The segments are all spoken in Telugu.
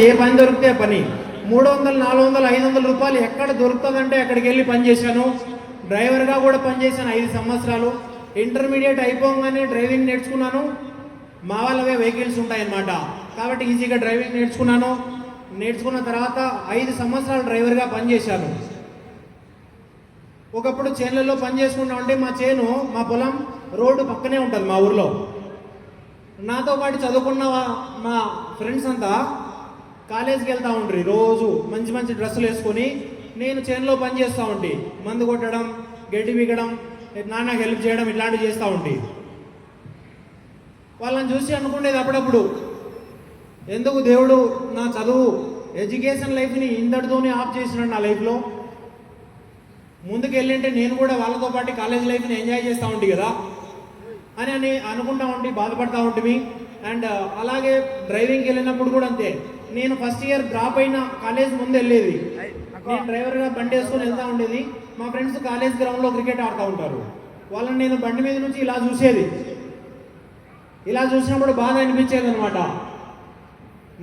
ఏ పని దొరికితే పని. 300, 400, 500 రూపాయలు ఎక్కడ దొరుకుతుందంటే అక్కడికి వెళ్ళి పని చేశాను. డ్రైవర్గా కూడా పనిచేశాను 5 సంవత్సరాలు. ఇంటర్మీడియట్ అయిపోగానే డ్రైవింగ్ నేర్చుకున్నాను. మా వాళ్ళవే వెహికల్స్ ఉంటాయన్నమాట, కాబట్టి ఈజీగా డ్రైవింగ్ నేర్చుకున్నాను. నేర్చుకున్న తర్వాత 5 సంవత్సరాలు డ్రైవర్గా పనిచేశాను. ఒకప్పుడు చేనులలో పని చేసుకుంటా ఉంటే మా పొలం రోడ్డు పక్కనే ఉంటుంది మా ఊర్లో. నాతో పాటు చదువుకున్న మా ఫ్రెండ్స్ అంతా కాలేజీకి వెళ్తూ ఉంటారు రోజు మంచి మంచి డ్రెస్సులు వేసుకొని. నేను చేనులో పని చేస్తూ ఉంటే మందు కొట్టడం, గడ్డి పీకడం, నాన్నకి హెల్ప్ చేయడం ఇట్లాంటివి చేస్తూ ఉంటే వాళ్ళని చూసి అనుకునేది అప్పుడప్పుడు, ఎందుకు దేవుడు నా చదువు ఎడ్యుకేషన్ లైఫ్ని ఇంతటితోనే ఆఫ్ చేసినాడు నా లైఫ్లో. ముందుకు వెళ్ళింటే నేను కూడా వాళ్ళతో పాటు కాలేజ్ లైఫ్ని ఎంజాయ్ చేస్తూ ఉంటే కదా అని అనుకుంటా ఉంటే బాధపడతా ఉంటుంది. అండ్ అలాగే డ్రైవింగ్కి వెళ్ళినప్పుడు కూడా అంతే. నేను ఫస్ట్ ఇయర్ డ్రాప్ అయిన కాలేజ్ ముందు వెళ్ళేది, నేను డ్రైవర్గా బండి వేసుకొని వెళ్తూ ఉండేది. మా ఫ్రెండ్స్ కాలేజ్ గ్రౌండ్లో క్రికెట్ ఆడుతూ ఉంటారు, వాళ్ళని నేను బండి మీద నుంచి ఇలా చూసేది. ఇలా చూసినప్పుడు బాధ అనిపించేది అనమాట.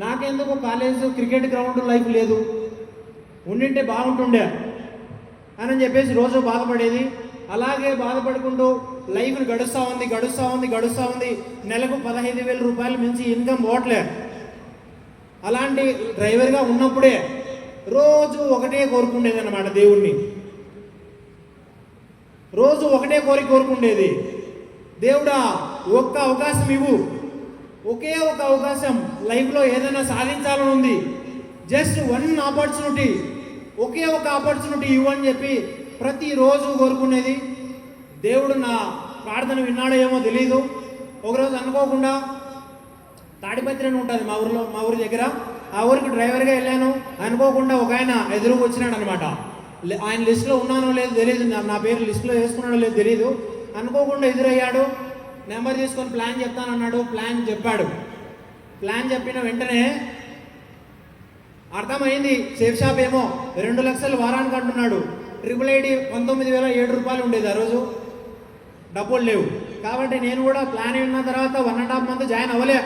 నాకెందుకు కాలేజ్ క్రికెట్ గ్రౌండ్ లైఫ్ లేదు, ఉండింటే బాగుంటుండే అని చెప్పేసి రోజు బాధపడేది. అలాగే బాధపడుకుంటూ లైఫ్ని గడుస్తూ ఉంది. నెలకు 15,000 రూపాయలు మించి ఇన్కమ్ పోవట్లే. అలాంటి డ్రైవర్గా ఉన్నప్పుడే రోజు ఒకటే కోరుకుండేది అనమాట దేవుణ్ణి. రోజు ఒకటే కోరుకుండేది, దేవుడా ఒక్క అవకాశం ఇవ్వు, ఒకే ఒక అవకాశం లైఫ్లో ఏదైనా సాధించాలని ఉంది, జస్ట్ 1 ఆపర్చునిటీ, ఒకే ఒక ఆపర్చునిటీ ఇవ్వని చెప్పి ప్రతిరోజు కోరుకునేది. దేవుడు నా ప్రార్థన విన్నాడో ఏమో తెలీదు. ఒకరోజు అనుకోకుండా తాడిపత్రి అని ఉంటుంది మా ఊరి దగ్గర, ఆ ఊరికి డ్రైవర్గా వెళ్ళాను. అనుకోకుండా ఒక ఆయన ఎదురుకు వచ్చినాడు అనమాట. ఆయన లిస్టులో ఉన్నానో లేదో తెలియదు, నా పేరు లిస్టులో వేసుకున్నాడో లేదో తెలీదు. అనుకోకుండా ఎదురయ్యాడు, నెంబర్ తీసుకొని ప్లాన్ చెప్తానన్నాడు. ప్లాన్ చెప్పాడు. ప్లాన్ చెప్పిన వెంటనే అర్థమైంది, సేఫ్ షాప్ ఏమో 2 లక్షలు వారానికి అంటున్నాడు. ట్రిపుల్ ఐడి 19,007 రూపాయలు ఉండేది ఆ రోజు, డబ్బులు లేవు. కాబట్టి నేను కూడా ప్లాన్ విన్న తర్వాత 1.5 మంత్ జాయిన్ అవ్వలే.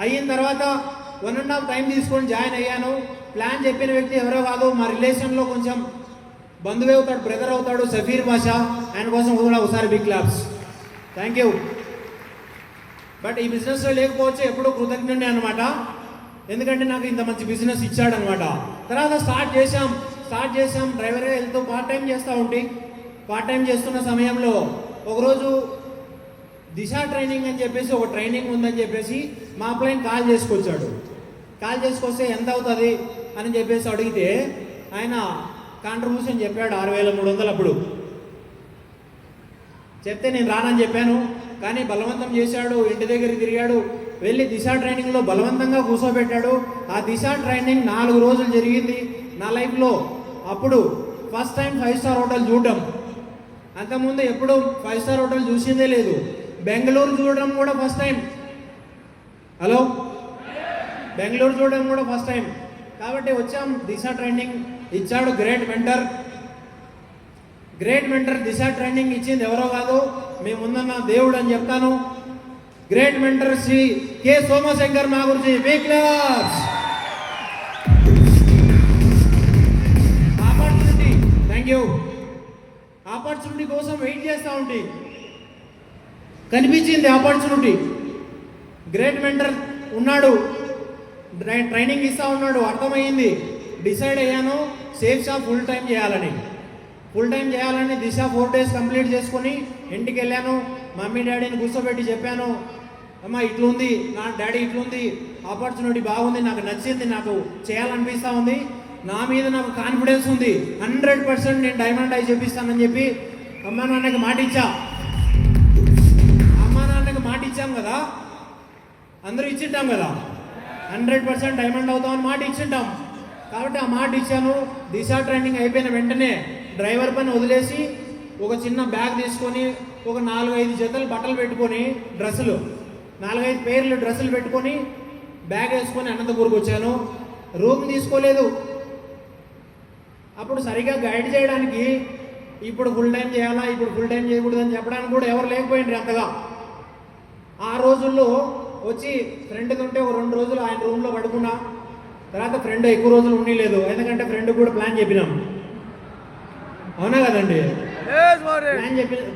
అయిన తర్వాత 1.5 టైం తీసుకొని జాయిన్ అయ్యాను. ప్లాన్ చెప్పిన వ్యక్తి ఎవరో కాదు, మా రిలేషన్లో కొంచెం బంధువు అవుతాడు, బ్రదర్ అవుతాడు, సఫీర్ బాషా. ఆయన కోసం కూడా ఒకసారి big claps. Thank you. But ఈ బిజినెస్లో లేకపోవచ్చు, ఎప్పుడూ కృతజ్ఞుడే అనమాట, ఎందుకంటే నాకు ఇంత మంచి బిజినెస్ ఇచ్చాడనమాట. తర్వాత స్టార్ట్ చేసాం డ్రైవర్గా వెళ్తూ పార్ట్ టైం చేస్తూ ఉంటే, పార్ట్ టైం చేస్తున్న సమయంలో ఒకరోజు దిశ ట్రైనింగ్ అని చెప్పేసి ఒక ట్రైనింగ్ ఉందని చెప్పేసి మా అప్లైన్ కాల్ చేసుకొచ్చాడు. కాల్ చేసుకొస్తే ఎంత అవుతుంది అని చెప్పేసి అడిగితే ఆయన కాంట్రిబ్యూషన్ చెప్పాడు 6,300. అప్పుడు చెప్తే నేను రానని చెప్పాను, కానీ బలవంతం చేశాడు, ఇంటి దగ్గరికి తిరిగాడు, వెళ్ళి దిశ ట్రైనింగ్లో బలవంతంగా కూర్చోబెట్టాడు. ఆ దిశ ట్రైనింగ్ 4 రోజులు జరిగింది నా లైఫ్లో. అప్పుడు ఫస్ట్ టైం 5 స్టార్ హోటల్ చూడడం. అంతకుముందు ఎప్పుడు 5 స్టార్ హోటల్ చూసిందే లేదు. బెంగళూరు చూడడం కూడా ఫస్ట్ టైం. హలో, బెంగళూరు చూడడం కూడా ఫస్ట్ టైం. కాబట్టి వచ్చాం. దిశ ట్రైనింగ్ ఇచ్చాడు గ్రేట్ మెంటర్. దిశ ట్రైనింగ్ ఇచ్చింది ఎవరో కాదు, మేము ముందన్న దేవుడు అని చెప్తాను. Great mentor Shri K Somashankar మా గురించి big claps. Opportunity, thank you. Opportunity కోసం వెయిట్ చేస్తూ ఉంటే కనిపించింది ఆపర్చునిటీ. గ్రేట్ మెంటర్ ఉన్నాడు, ట్రైనింగ్ ఇస్తూ ఉన్నాడు, అర్థమైంది. డిసైడ్ అయ్యాను సేఫ్ షాప్ ఫుల్ టైం చేయాలని. దిశ 4 days కంప్లీట్ చేసుకొని ఇంటికి వెళ్ళాను. మమ్మీ డాడీని కూర్చోబెట్టి చెప్పాను, అమ్మ ఇట్లుంది, నా డాడీ ఇట్లుంది, ఆపర్చునిటీ బాగుంది, నాకు నచ్చింది, నాకు చేయాలనిపిస్తూ ఉంది, నా మీద నాకు కాన్ఫిడెన్స్ ఉంది, 100% నేను డైమండ్ అయి చూపిస్తానని చెప్పి అమ్మా నాన్నకి మాట ఇచ్చాం కదా, అందరూ ఇచ్చింటాం కదా, 100% డైమండ్ అవుతామని మాట ఇచ్చింటాం. కాబట్టి ఆ మాట ఇచ్చాను. దిశ ట్రైనింగ్ అయిపోయిన వెంటనే డ్రైవర్ పని వదిలేసి ఒక చిన్న బ్యాగ్ తీసుకొని ఒక 4-5 జతలు బట్టలు పెట్టుకొని, 4-5 పేర్లు డ్రెస్సులు పెట్టుకొని బ్యాగ్ వేసుకొని అనంతపూర్కి వచ్చాను. రూమ్ తీసుకోలేదు. అప్పుడు సరిగా గైడ్ చేయడానికి, ఇప్పుడు ఫుల్ టైం చేయాలా, ఇప్పుడు ఫుల్ టైం చేయకూడదని చెప్పడానికి కూడా ఎవరు లేకపోయిండ్రు అంతగా. ఆ రోజుల్లో వచ్చి ఫ్రెండ్కి ఉంటే ఒక 2 రోజులు ఆయన రూమ్లో పడుకున్నా. తర్వాత ఫ్రెండ్ ఎక్కువ రోజులు ఉండలేదు, ఎందుకంటే ఫ్రెండ్ కూడా ప్లాన్ చెప్పినాం. అవునా కదండి?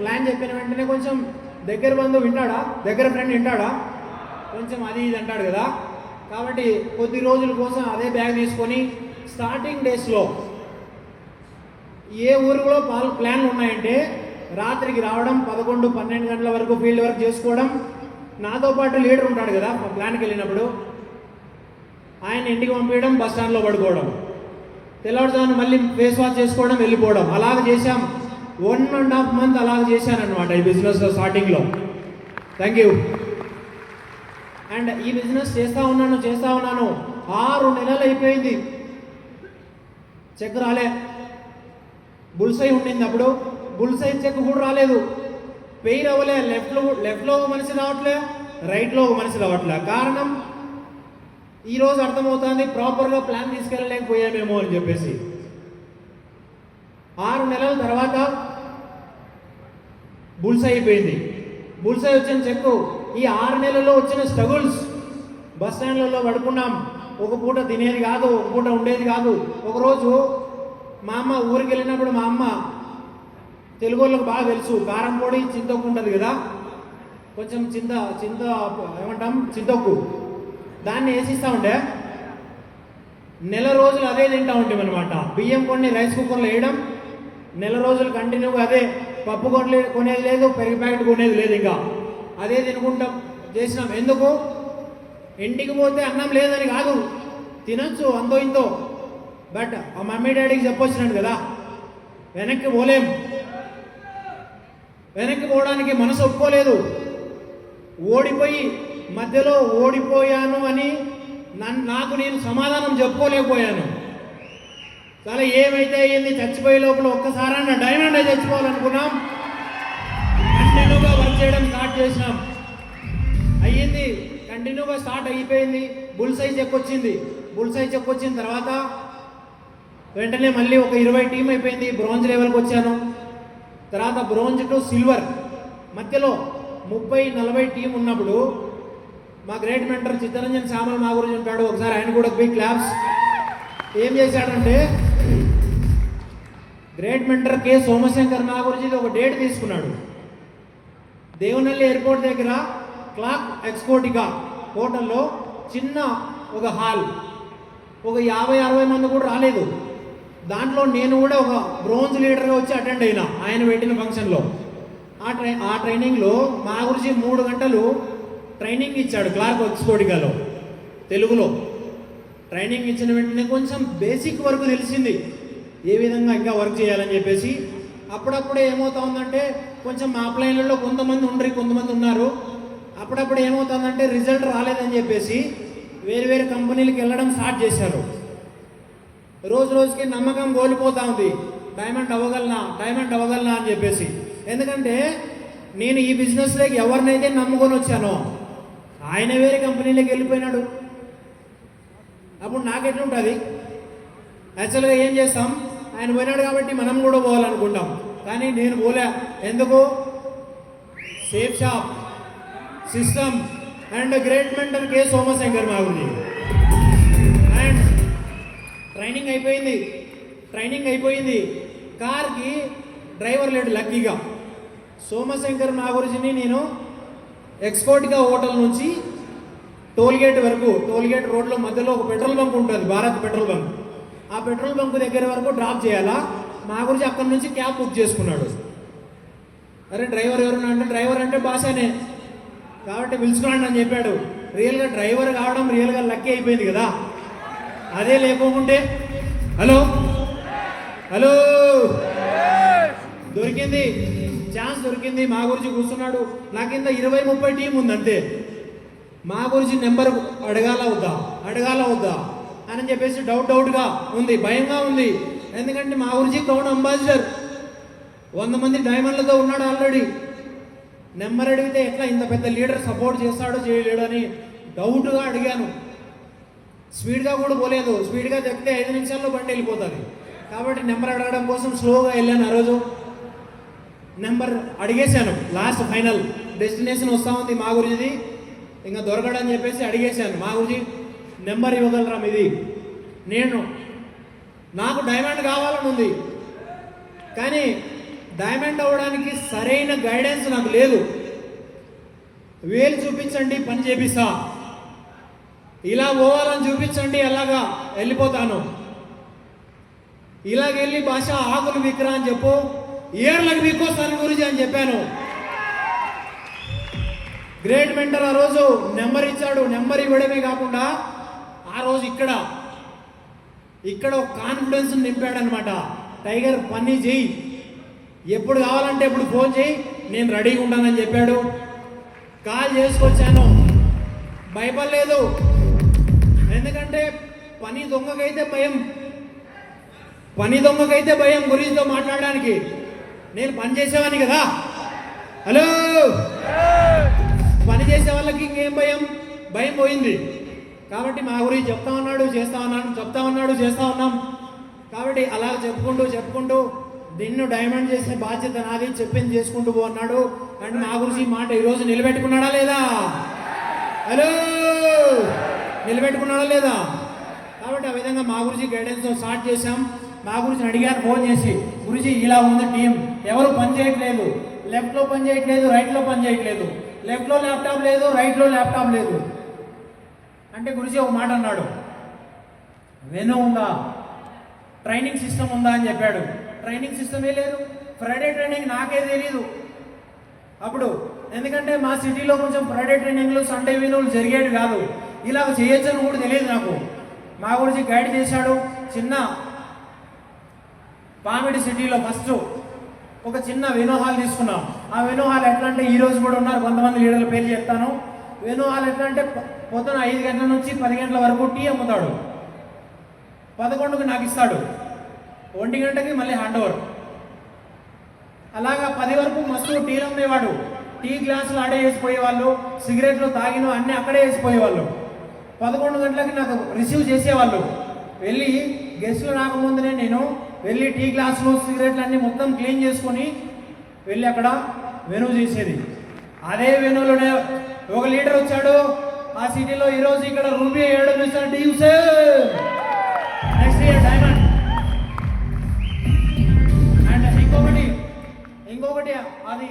ప్లాన్ చెప్పిన వెంటనే కొంచెం దగ్గర బంధువు వింటాడా, దగ్గర ఫ్రెండ్ వింటాడా, కొంచెం అది ఇది అంటాడు కదా. కాబట్టి కొద్ది రోజుల కోసం అదే బ్యాగ్ తీసుకొని స్టార్టింగ్ డేస్లో ఏ ఊరిలో ప్లాన్లు ఉన్నాయంటే రాత్రికి రావడం, 11-12 గంటల వరకు ఫీల్డ్ వర్క్ చేసుకోవడం. నాతో పాటు లీడర్ ఉంటాడు కదా, ప్లాన్కి వెళ్ళినప్పుడు ఆయన ఇంటికి పంపించడం, బస్ స్టాండ్లో పడుకోవడం, తెల్లవారుజామున మళ్ళీ ఫేస్ వాష్ చేసుకోవడం, వెళ్ళిపోవడం. అలాగ చేశాం. 1.5 month అలాగ చేశానమాట ఈ బిజినెస్లో స్టార్టింగ్లో. Thank you. అండ్ ఈ బిజినెస్ చేస్తూ ఉన్నాను 6 నెలలు అయిపోయింది. చెక్ రాలే. బుల్సై ఉండింది అప్పుడు, బుల్సై చెక్ కూడా రాలేదు. పెయిర్ అవ్వలే. లెఫ్ట్లో ఒక మనిషి రావట్లే, రైట్లో ఒక మనిషి రావట్లే. కారణం ఈరోజు అర్థమవుతుంది, ప్రాపర్గా ప్లాన్ తీసుకెళ్ళలేకపోయామేమో అని చెప్పేసి. 6 నెలల తర్వాత బుల్సై అయిపోయింది. బుల్సై వచ్చిన చెక్కు, ఈ 6 నెలల్లో వచ్చిన స్ట్రగుల్స్. బస్ స్టాండ్లలో పడుకున్నాం, ఒక పూట తినేది కాదు, ఒక పూట ఉండేది కాదు. ఒకరోజు మా అమ్మ ఊరికి వెళ్ళినప్పుడు, మా అమ్మ తెలుగు వాళ్ళకి బాగా తెలుసు, కారం పొడి చింతొక్కు ఉంటుంది కదా, కొంచెం ఏమంటాం చింతొక్కు, దాన్ని వేసిస్తూ ఉంటే నెల రోజులు అదే తింటా ఉంటాం అనమాట. బియ్యం కొన్ని రైస్ కుక్కర్లో వేయడం, నెల రోజులు కంటిన్యూగా అదే. పప్పు కొనేది లేదు, పెరుగు ప్యాకెట్ కొనేది లేదు, ఇంకా అదే తినుకుంటాం చేసినాం. ఎందుకు? ఇంటికి పోతే అన్నం లేదని కాదు, తినచ్చు అంతో ఇంతో. బట్ ఆ మమ్మీ డాడీకి చెప్పొచ్చినాడు కదా, వెనక్కి పోలేం. వెనక్కి పోవడానికి మనసు ఒప్పుకోలేదు. ఓడిపోయి మధ్యలో ఓడిపోయాను అని నాకు నేను సమాధానం చెప్పుకోలేకపోయాను. చాలా ఏమైతే అయ్యింది, చచ్చిపోయే లోపల ఒక్కసారన్నా డైమండ్ అయి చచ్చిపోవాలనుకున్నాం. కంటిన్యూగా వర్క్ చేయడం స్టార్ట్ చేసినాం. అయ్యింది, కంటిన్యూగా స్టార్ట్ అయిపోయింది. బుల్సై చెక్ వచ్చింది. బుల్సై చెక్ వచ్చిన తర్వాత వెంటనే మళ్ళీ ఒక 20 టీం అయిపోయింది. బ్రాంజ్ లెవెల్కి వచ్చాను. తర్వాత బ్రాంజ్ టు సిల్వర్ మధ్యలో 30-40 టీం ఉన్నప్పుడు మా గ్రేట్ మెంటర్ చిత్తరంజన్ శ్యామల్ మా గురించి ఉంటాడు. ఒకసారి ఆయన కూడా బిగ్ క్లాప్స్. ఏం చేశాడంటే, గ్రేట్ మెంటర్ కె సోమశంకర్ నా గురించి ఒక డేట్ తీసుకున్నాడు. దేవనల్లి ఎయిర్పోర్ట్ దగ్గర క్లాక్ ఎక్స్కోటికా హోటల్లో చిన్న ఒక హాల్, ఒక 50-60 మంది కూడా రాలేదు. దాంట్లో నేను కూడా ఒక బ్రోంజ్ లీడర్గా వచ్చి అటెండ్ అయినా ఆయన పెట్టిన ఫంక్షన్లో. ఆ ట్రైనింగ్లో మా గురించి 3 గంటలు ట్రైనింగ్ ఇచ్చాడు క్లాక్ ఎక్స్కోటికాలో తెలుగులో. ట్రైనింగ్ ఇచ్చిన వెంటనే కొంచెం బేసిక్ వరకు తెలిసింది, ఏ విధంగా ఇంకా వర్క్ చేయాలని చెప్పేసి. అప్పుడప్పుడే ఏమవుతా ఉందంటే, కొంచెం మా అప్లైన్లలో కొంతమంది కొంతమంది ఉన్నారు. అప్పుడప్పుడు ఏమవుతుందంటే రిజల్ట్ రాలేదని చెప్పేసి వేరు కంపెనీలకు వెళ్ళడం స్టార్ట్ చేశారు. రోజు రోజుకి నమ్మకం కోల్పోతా ఉంది, డైమండ్ అవ్వగలనా అని చెప్పేసి. ఎందుకంటే నేను ఈ బిజినెస్లోకి ఎవరినైతే నమ్ముకొని వచ్చానో ఆయన వేరే కంపెనీలోకి వెళ్ళిపోయినాడు. అప్పుడు నాకెట్లుంటుంది? యాక్చువల్గా ఏం చేస్తాం, ఆయన పోయినాడు కాబట్టి మనం కూడా పోవాలనుకుంటాం. కానీ నేను పోలే. ఎందుకు? Safe shop system and great mentor K Somashankar మా గురించి. అండ్ ట్రైనింగ్ అయిపోయింది. కార్కి డ్రైవర్ లేడు లక్కీగా. సోమశంకర్ మా గురించి నేను ఎక్స్పోర్ట్గా హోటల్ నుంచి టోల్గేట్ వరకు, టోల్గేట్ రోడ్లో మధ్యలో ఒక పెట్రోల్ బంక్ ఉంటుంది, భారత్ పెట్రోల్ బంక్. ఆ పెట్రోల్ బంక్ దగ్గర వరకు డ్రాప్ చేయాలా. మా గురించి అక్కడి నుంచి క్యాబ్ బుక్ చేసుకున్నాడు. అరే డ్రైవర్ ఎవరు అంటే, డ్రైవర్ అంటే భాషనే కాబట్టి పిలుచుకున్నాడు అని చెప్పాడు. రియల్గా డ్రైవర్ కావడం రియల్గా లక్కీ అయిపోయింది కదా. అదే లేకోకుంటే హలో దొరికింది, ఛాన్స్ దొరికింది. మా గురించి కూర్చున్నాడు. నా కింద 20-30 టీం ఉంది అంతే. మా గురించి నెంబర్ అడగాల వద్దా అని చెప్పేసి డౌట్గా ఉంది, భయంగా ఉంది. ఎందుకంటే మా గురించి క్రౌన్ అంబాసిడర్ 100 మంది డైమండ్లతో ఉన్నాడు ఆల్రెడీ. నెంబర్ అడిగితే ఎట్లా ఇంత పెద్ద లీడర్ సపోర్ట్ చేస్తాడో చేయలేడు అని డౌట్గా అడిగాను. స్పీడ్గా కూడా పోలేదు. స్పీడ్గా చెప్తే 5 నిమిషాల్లో బండి వెళ్ళిపోతుంది. కాబట్టి నెంబర్ అడగడం కోసం స్లోగా వెళ్ళాను. ఆ రోజు నెంబర్ అడిగేశాను. లాస్ట్ ఫైనల్ డెస్టినేషన్ వస్తూ ఉంది మా గురించి. ఇంకా దొరకడని చెప్పేసి అడిగేశాను, మా గురించి నెంబర్ ఇవ్వగలరా మీది, నాకు డైమండ్ కావాలని ఉంది, కానీ డైమండ్ అవ్వడానికి సరైన గైడెన్స్ నాకు లేదు, వేలు చూపించండి పని చేపిస్తా, ఇలా పోవాలని చూపించండి అలాగా వెళ్ళిపోతాను, ఇలాగెళ్ళి భాష ఆకులు విక్రా అని చెప్పు, ఏర్లకు విక్కోస్తాను గురించి అని చెప్పాను. గ్రేట్ మెంటర్ ఆ రోజు నెంబర్ ఇచ్చాడు. నెంబర్ ఇవ్వడమే కాకుండా ఆ రోజు ఇక్కడ ఒక కాన్ఫిడెన్స్ నింపాడనమాట. టైగర్ పని చేయి, ఎప్పుడు కావాలంటే ఎప్పుడు ఫోన్ చేయి, నేను రెడీగా ఉంటానని చెప్పాడు. కాల్ చేసుకొచ్చాను, భయపడలేదు. ఎందుకంటే పని దొంగకైతే భయం గురితో మాట్లాడడానికి. నేను పని చేసేవాడిని కదా, హలో, పని చేసే వాళ్ళకి ఇంకేం భయం పోయింది. కాబట్టి మా గురించి చెప్తా ఉన్నాడు, చేస్తా ఉన్నాం. కాబట్టి అలా చెప్పుకుంటూ నిన్ను డైమండ్ చేసే బాధ్యత నాది, చెప్పింది చేసుకుంటూ పో అన్నాడు. అంటే మా గురించి మాట ఈరోజు నిలబెట్టుకున్నాడా లేదా? హలో, నిలబెట్టుకున్నాడా లేదా? కాబట్టి ఆ విధంగా మా గురించి గైడెన్స్తో స్టార్ట్ చేశాం. మా గురించి అడిగారు ఫోన్ చేసి, గురించి ఇలా ఉంది టీం, ఎవరు పని చేయట్లేదు, లెఫ్ట్లో పని చేయట్లేదు, రైట్లో పని చేయట్లేదు, లెఫ్ట్లో ల్యాప్టాప్ లేదు, రైట్లో ల్యాప్టాప్ లేదు అంటే గురించి ఒక మాట అన్నాడు, వెను ఉందా, ట్రైనింగ్ సిస్టమ్ ఉందా అని చెప్పాడు. ట్రైనింగ్ సిస్టమే లేదు, ఫ్రైడే ట్రైనింగ్ నాకే తెలీదు అప్పుడు. ఎందుకంటే మా సిటీలో కొంచెం ఫ్రైడే ట్రైనింగ్లు, సండే వినులు జరిగేవి కాదు. ఇలా చేయొచ్చని కూడా తెలియదు నాకు. మా గురించి గైడ్ చేశాడు. చిన్న పామిడి సిటీలో ఫస్ట్ ఒక చిన్న వెను హాల్ తీసుకున్నాం. ఆ వెను హాల్ ఎట్లా అంటే, ఈరోజు కూడా ఉన్నారు కొంతమంది లీడర్ల పేరు చెప్తాను. వెను హాల్ ఎట్లా అంటే, పొద్దున 5 గంటల నుంచి 10 గంటల వరకు టీ అమ్ముతాడు, 11కు నాకు ఇస్తాడు, 1 గంటకి మళ్ళీ హ్యాండ్ ఓవర్. అలాగా 10 వరకు మస్తు టీలు అమ్మేవాడు. టీ గ్లాసులు ఆడే వేసిపోయేవాళ్ళు, సిగరెట్లు తాగిన అన్నీ అక్కడే వేసిపోయేవాళ్ళు. 11 గంటలకి నాకు రిసీవ్ చేసేవాళ్ళు. వెళ్ళి గెస్టులు రాకముందునే నేను వెళ్ళి టీ గ్లాసులు, సిగరెట్లు అన్నీ మొత్తం క్లీన్ చేసుకొని వెళ్ళి అక్కడ వెను చేసేది. అదే వెనులోనే ఒక లీడర్ వచ్చాడు ఆ సిటీలో. ఈరోజు ఇక్కడ రూపీ 7 నిమిషాలు teams, next year diamond. And ఇంకొకటి అది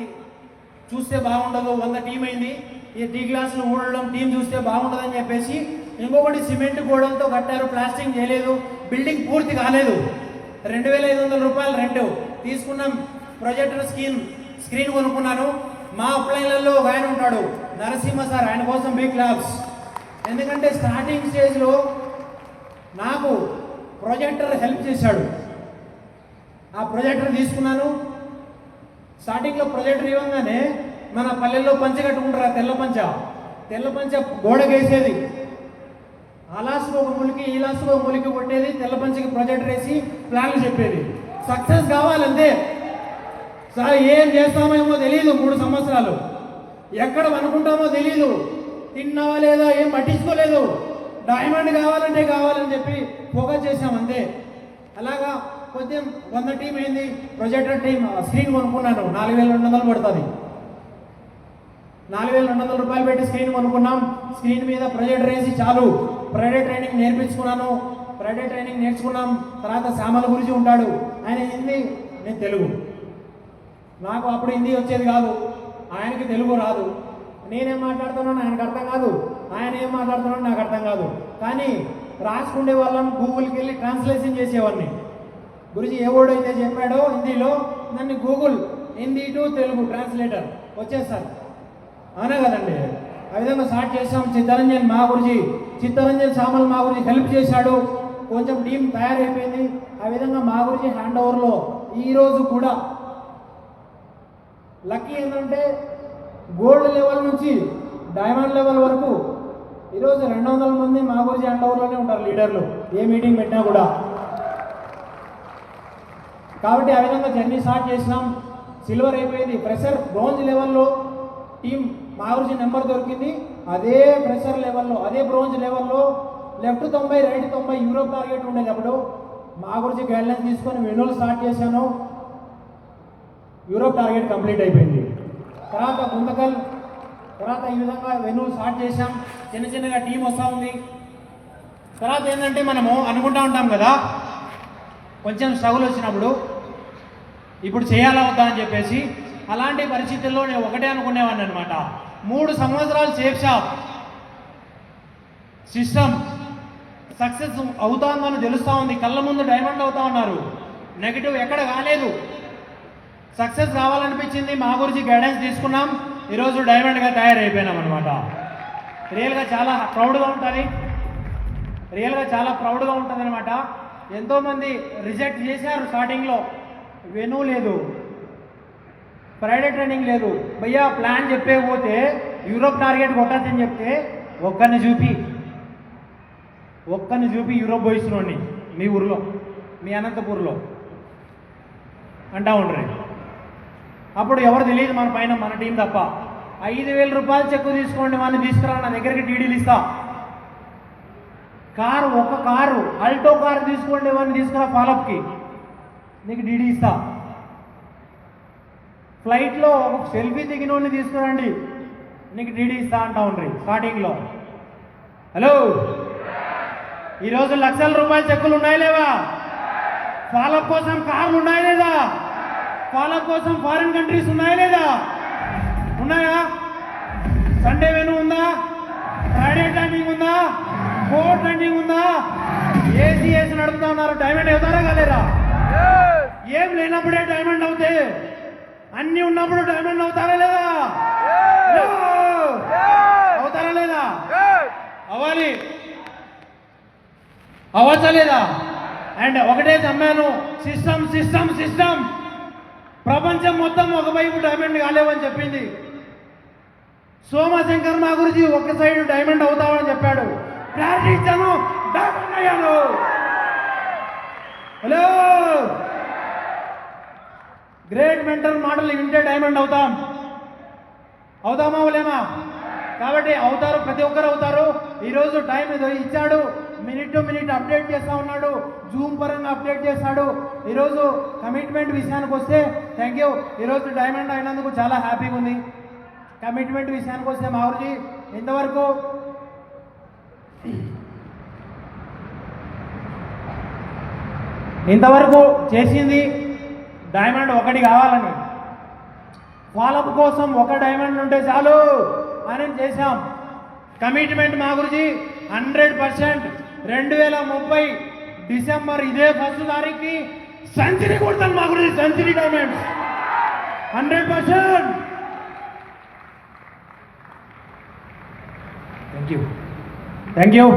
చూస్తే బాగుండదు, 100 టీం అయింది, ఈ టీ గ్లాసులు ఊడడం టీం చూస్తే బాగుండదని చెప్పేసి ఇంకొకటి సిమెంట్ గోడలతో కట్టారు, ప్లాస్టింగ్ చేయలేదు, బిల్డింగ్ పూర్తి కాలేదు. 2500 రూపాయలు రెంట్ తీసుకున్నాం. ప్రొజెక్టర్ స్క్రీన్ కొనుక్కున్నాను. మా అప్లైన్లలో ఒక ఆయన ఉంటాడు, నరసింహ సార్, ఆయన కోసం బిగ్ క్లాప్స్. ఎందుకంటే స్టార్టింగ్ స్టేజ్లో నాకు ప్రొజెక్టర్ హెల్ప్ చేశాడు. ఆ ప్రొజెక్టర్ తీసుకున్నాను. స్టార్టింగ్లో ప్రొజెక్టర్ ఇవ్వగానే మన పల్లెల్లో పంచ కట్టుకుంటారు, తెల్ల పంచ గోడకేసేది. ఆ లాస్ట్కి ఒక ములికి, ఈ లాస్ట్కి ఒక ములికి కొట్టేది, తెల్ల పంచకి ప్రొజెక్టర్ వేసి ప్లాన్లు చెప్పేది. సక్సెస్ కావాలంతే. సార్ ఏం చేస్తామేమో తెలియదు, 3 సంవత్సరాలు ఎక్కడ అనుకుంటామో తెలియదు, తిన్నావా లేదా ఏం పట్టించుకోలేదు. డైమండ్ కావాలని చెప్పి ఫోకస్ చేసాం అంతే. అలాగా కొంచెం 100 టీం అయింది. ప్రొజెక్టర్ టీం స్క్రీన్ కొనుక్కున్నాను, 4200 పడుతుంది. 4200 రూపాయలు పెట్టి స్క్రీన్ కొనుక్కున్నాం. స్క్రీన్ మీద ప్రొజెక్టర్ వేసి చాలు. ఫ్రైడే ట్రైనింగ్ నేర్చుకున్నాం. తర్వాత శ్యామల గురించి ఉంటాడు, ఆయన హిందీ, నేను తెలుగు. నాకు అప్పుడు హిందీ వచ్చేది కాదు, ఆయనకి తెలుగు రాదు. నేనేం మాట్లాడుతున్నాను ఆయనకు అర్థం కాదు, ఆయన ఏం మాట్లాడుతున్నాడు నాకు అర్థం కాదు. కానీ రాసుకునే వాళ్ళం, గూగుల్కి వెళ్ళి ట్రాన్స్లేషన్ చేసేవాడిని. గురించి ఏ వర్డ్ అయితే చెప్పాడో హిందీలో, దాన్ని Google Hindi to Telugu translator వచ్చేస్తారు, అవునా కదండి. ఆ విధంగా స్టార్ట్ చేసాం. చిత్తరంజన్ సామల్ మా గురించి హెల్ప్ చేశాడు. కొంచెం టీం తయారైపోయింది. ఆ విధంగా మా గురించి హ్యాండ్ ఓవర్లో ఈరోజు కూడా లక్కీ ఏంటంటే గోల్డ్ లెవెల్ నుంచి డైమండ్ లెవెల్ వరకు ఈరోజు 200 మంది మా గురించి హ్యాండ్ ఓవర్లోనే ఉంటారు లీడర్లు, ఏ మీటింగ్ పెట్టినా కూడా. కాబట్టి ఆ విధంగా జర్నీ స్టార్ట్ చేసినాం. సిల్వర్ అయిపోయింది. ప్రెషర్ బ్రోంజ్ లెవెల్లో టీం మా గురించి నెంబర్ దొరికింది. అదే ప్రెషర్ లెవెల్లో, అదే బ్రోంజ్ లెవెల్లో లెఫ్ట్ 90, రైట్ 90 యూరోప్ టార్గెట్ ఉండేది. అప్పుడు మా గురించి గైడ్లైన్స్ తీసుకొని వెనులు స్టార్ట్ చేశాను. యూరోప్ టార్గెట్ కంప్లీట్ అయిపోయింది. తర్వాత గుంతకల్ తర్వాత ఈ విధంగా వెన్యూ స్టార్ట్ చేసాం, చిన్న చిన్నగా టీం వస్తూ ఉంది. తర్వాత ఏంటంటే మనము అనుకుంటా ఉంటాం కదా, కొంచెం స్ట్రగుల్ వచ్చినప్పుడు ఇప్పుడు చేయాలా వద్దా అని చెప్పేసి. అలాంటి పరిస్థితుల్లో నేను ఒకటే అనుకునేవాడిని అనమాట, 3 సంవత్సరాలు సేఫ్ షాప్ సిస్టమ్ సక్సెస్ అవుతుందని తెలుస్తూ ఉంది, కళ్ళ ముందు డైమండ్ అవుతా ఉన్నారు, నెగిటివ్ ఎక్కడ కాలేదు. సక్సెస్ కావాలనిపించింది, మా గురించి గైడెన్స్ తీసుకున్నాం, ఈరోజు డైమండ్గా తయారైపోయినాం అనమాట. రియల్గా చాలా ప్రౌడ్గా ఉంటుంది, చాలా ప్రౌడ్గా ఉంటుంది అనమాట. ఎంతోమంది రిజెక్ట్ చేశారు స్టార్టింగ్లో, వెన్యూ లేదు, ఫ్రైడే ట్రైనింగ్ లేదు, భయ్యా ప్లాన్ చెప్పేకపోతే యూరోప్ టార్గెట్ కొట్టచ్చని చెప్తే ఒక్కరిని చూపి యూరోప్ పోయిస్తున్నాండి మీ ఊర్లో, మీ అనంతపూర్లో అంటా ఉండరు. అప్పుడు ఎవరు తెలియదు మన పైన, మన టీం తప్ప. 5,000 రూపాయలు చెక్కు తీసుకోండి, వాళ్ళని తీసుకురా, నా దగ్గరికి డీడీలు ఇస్తా. ఒక కారు అల్టో కారు తీసుకోండి, వాళ్ళని తీసుకురా ఫాలోఅప్కి, నీకు డీడీ ఇస్తా. ఫ్లైట్లో ఒక సెల్ఫీ దిగిన వాళ్ళని తీసుకురండి, నీకు డీడీ ఇస్తా అంటా ఉండ్రి స్టార్టింగ్లో. హలో, ఈరోజు లక్షల రూపాయల చెక్కులు ఉన్నాయా లేవా? ఫాలోఅప్ కోసం కార్లు ఉన్నాయా లేదా? ఫాలోఅప్ కోసం ఫారిన్ కంట్రీస్ ఉన్నాయా లేదా? ఉన్నాయా? సండే వెన్యూ ఉందా? ఫ్రైడే టైమింగ్ ఉందా? ఫోర్ టైమింగ్ ఉందా? ఏసీ నడుపుతా ఉన్నారు, డైమండ్ అవుతారా కాలేరా? ఏం లేనప్పుడే డైమండ్ అవుతే, అన్ని ఉన్నప్పుడు డైమండ్ అవుతారా లేదా? అవుతారా లేదా? అవ్వాలి, అవ్వచ్చా లేదా? అండ్ ఒకటే చమ్మాను, సిస్టమ్ ప్రపంచం మొత్తం ఒకవైపు డైమండ్ కాలేవని చెప్పింది. సోమశంకర్ మా గురించి ఒక సైడ్ డైమండ్ అవుతామని చెప్పాడు, క్లారిటీ ఇచ్చాను, డైమండ్ అయ్యాను. హలో, గ్రేట్ మెంటల్ మోడల్ వింటే డైమండ్ అవుతామా లేమా? కాబట్టి అవుతారు, ప్రతి ఒక్కరు అవుతారు. ఈరోజు టైం ఇచ్చాడు, మినిట్ టు మినిట్ అప్డేట్ చేస్తూ ఉన్నాడు, జూమ్ పరంగా అప్డేట్ చేస్తాడు. ఈరోజు కమిట్మెంట్ విషయానికి వస్తే థ్యాంక్ యూ, ఈరోజు డైమండ్ అయినందుకు చాలా హ్యాపీగా ఉంది. కమిట్మెంట్ విషయానికి వస్తే మా ఊరికి ఇంతవరకు చేసింది డైమండ్ ఒకటి కావాలని, ఫాలోఅప్ కోసం ఒక డైమండ్ ఉంటే చాలు అని చేశాం. కమిట్మెంట్ మా గురించి 100%. 2030 డిసెంబర్ ఇదే 1st తారీఖుకి సెంచరీ కొడతాను మా గురించి, century diamonds 100%. Thank you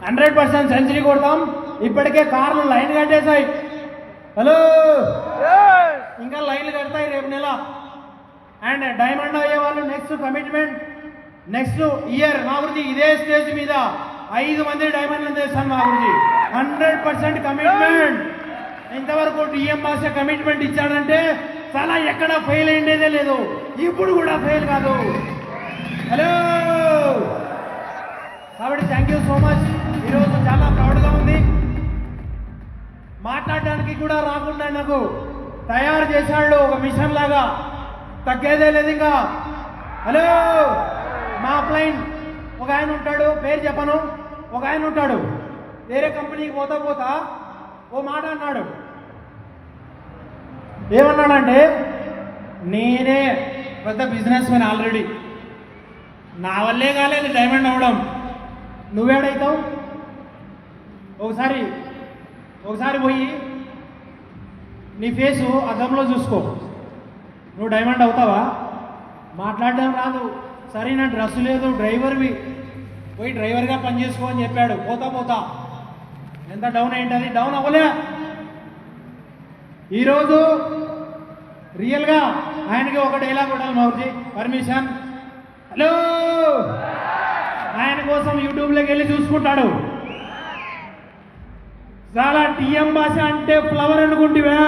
100% century కొడతాం. ఇప్పటికే కార్లు లైన్ కట్టేశాయి. హలో, ఇంకా లైన్లు కడతాయి రేపు నెల. అండ్ డైమండ్ అయ్యే వాళ్ళు నెక్స్ట్ కమిట్మెంట్, నెక్స్ట్ ఇయర్ మా గురించి ఇదే స్టేజ్ మీద 5 మంది డైమండ్లు చేస్తాను మా గురించి. 100% కమిట్మెంట్. ఇంతవరకు టీఎం భాష కమిట్మెంట్ ఇచ్చాడంటే చాలా ఎక్కడ ఫెయిల్ అయ్యేదే లేదు, ఇప్పుడు కూడా ఫెయిల్ కాదు. హలో, కాబట్టి థ్యాంక్ యూ సో మచ్. ఈరోజు చాలా ప్రౌడ్గా ఉంది. మాట్లాడడానికి కూడా రాకుండా నాకు తయారు చేశాడు ఒక మిషన్ లాగా, తగ్గేదే లేదు ఇంకా. హలో, మా అప్లైన్ ఒక ఆయన ఉంటాడు, పేరు చెప్పను, ఒక ఆయన ఉంటాడు, వేరే కంపెనీకి పోతా ఓ మాట అన్నాడు. ఏమన్నాడంటే, నేనే పెద్ద బిజినెస్ మ్యాన్, ఆల్రెడీ నా వల్లే కాలేదు డైమండ్ అవ్వడం, నువ్వేడైతావు? ఒకసారి పోయి నీ ఫేసు అద్దంలో చూసుకో, నువ్వు డైమండ్ అవుతావా? మాట్లాడడం రాదు, సరైన డ్రెస్ లేదు, డ్రైవర్వి, పోయి డ్రైవర్గా పనిచేసుకో అని చెప్పాడు. పోతా ఎంత డౌన్ అయింది, డౌన్ అవ్వలే. ఈరోజు రియల్గా ఆయనకి ఒక డైలాగ్ కొట్టాలి మౌర్జీ, పర్మిషన్. హలో, ఆయన కోసం యూట్యూబ్లోకి వెళ్ళి చూసుకుంటాడు. చాలా టీఎం భాష అంటే ఫ్లవర్ అనుకుంటివా?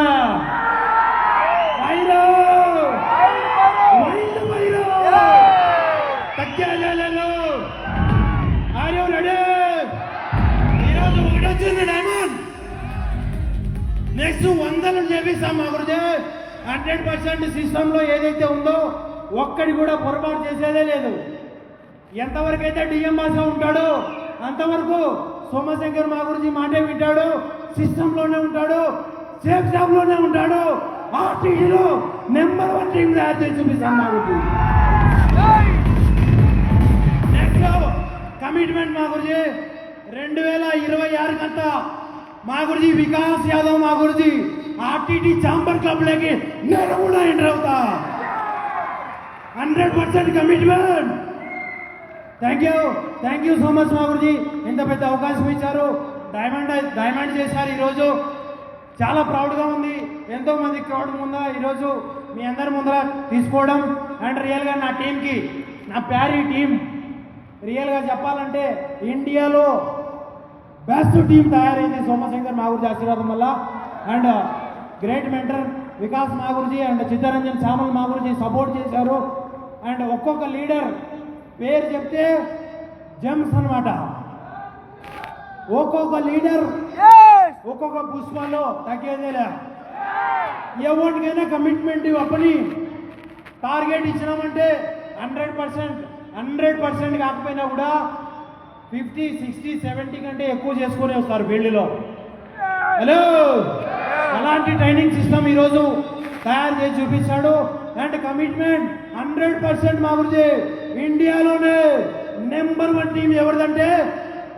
ఈరోజు ఒకటి వచ్చింది డైమండ్, నెక్స్ట్ 100 చేపిస్తాం మా గురించి. 100% సిస్టంలో ఏదైతే ఉందో ఒక్కడి కూడా పొరపాటు చేసేదే లేదు. ఎంతవరకు అయితే డిఎం బాసా ఉంటాడో అంతవరకు సోమశంకర్ మా గురించి మాటే వింటాడు, సిస్టంలోనే ఉంటాడు, సేఫ్ జాబ్లోనే ఉంటాడు. ఆ టీంలో నెంబర్ 1 టీం తయారు చేసి చూపిస్తాను మా గురించి. నెక్స్ట్ కమిట్మెంట్ మా గురించి 2026 కంతా మా గురించి వికాస్ యాదవ్ మా గురించి ఆర్టీటీ ఛాంబర్ క్లబ్లోకి నేను కూడా ఎంటర్ అవుతా. 100% commitment. Thank you so much మా గురించి. ఇంత పెద్ద అవకాశం ఇచ్చారు, డైమండ్ చేశారు. ఈరోజు చాలా ప్రౌడ్గా ఉంది. ఎంతో మంది క్రౌడ్ ముందు ఈరోజు మీ అందరి ముందర తీసుకోవడం. అండ్ రియల్గా నా టీంకి, నా ప్యారీ టీం రియల్గా చెప్పాలంటే ఇండియాలో బెస్ట్ టీం తయారైంది సోమశంకర్ మా గురించి ఆశీర్వాదం వల్ల. అండ్ గ్రేట్ మెంటర్ వికాస్ మా గురించి అండ్ చిత్తరంజన్ సామల్ మా గురించి సపోర్ట్ చేశారు. అండ్ ఒక్కొక్క లీడర్ పేరు చెప్తే జెమ్స్ అనమాట. ఒక్కొక్క లీడర్ ఒక్కొక్క పుష్పంలో తగ్గేదేలే. ఎవరికైనా కమిట్మెంట్ అప్పని టార్గెట్ ఇచ్చినామంటే 100% కాకపోయినా కూడా 50, 60, 70 కంటే ఎక్కువ చేసుకునే వస్తారు ఫీల్డ్లో. హలో, అలాంటి ట్రైనింగ్ సిస్టమ్ ఈరోజు తయారు చేసి చూపించాడు. అండ్ కమిట్మెంట్ 100% మా గురించి ఇండియాలోనే నెంబర్ 1 టీం ఎవరిదంటే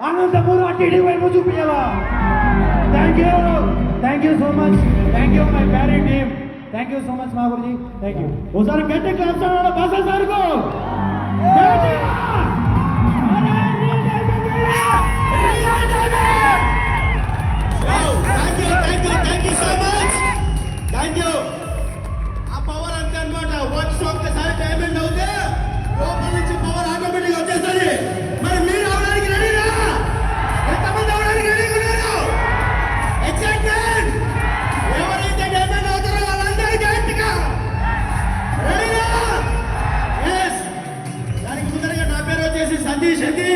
అనంతపురం టీడీ వైపు చూపించాలా. Thank you so much. Thank you my ప్యారీ team. Thank you so much మా గురించి. Thank you. ఒకసారి గట్టి క్లాస్ బాసా సార్కు. ఆ పవర్ అంతే అనమాట. వచ్చి ఒక్కసారి డైమండ్ అవుతే లోపల నుంచి పవర్ ఆటోమేటిక్ వచ్చేస్తుంది. మరి మీరు అవడానికి రెడీనా? ఎంతమంది అవడానికి రెడీగా ఉన్నారు? ఎక్సైట్మెంట్. ఎవరైతే డైమండ్ అవుతారో వాళ్ళందరూ గట్టిగా రెడీనా? ఎస్. దానికి ముందరగా నా పేరు వచ్చేసి సందీష్ అండి.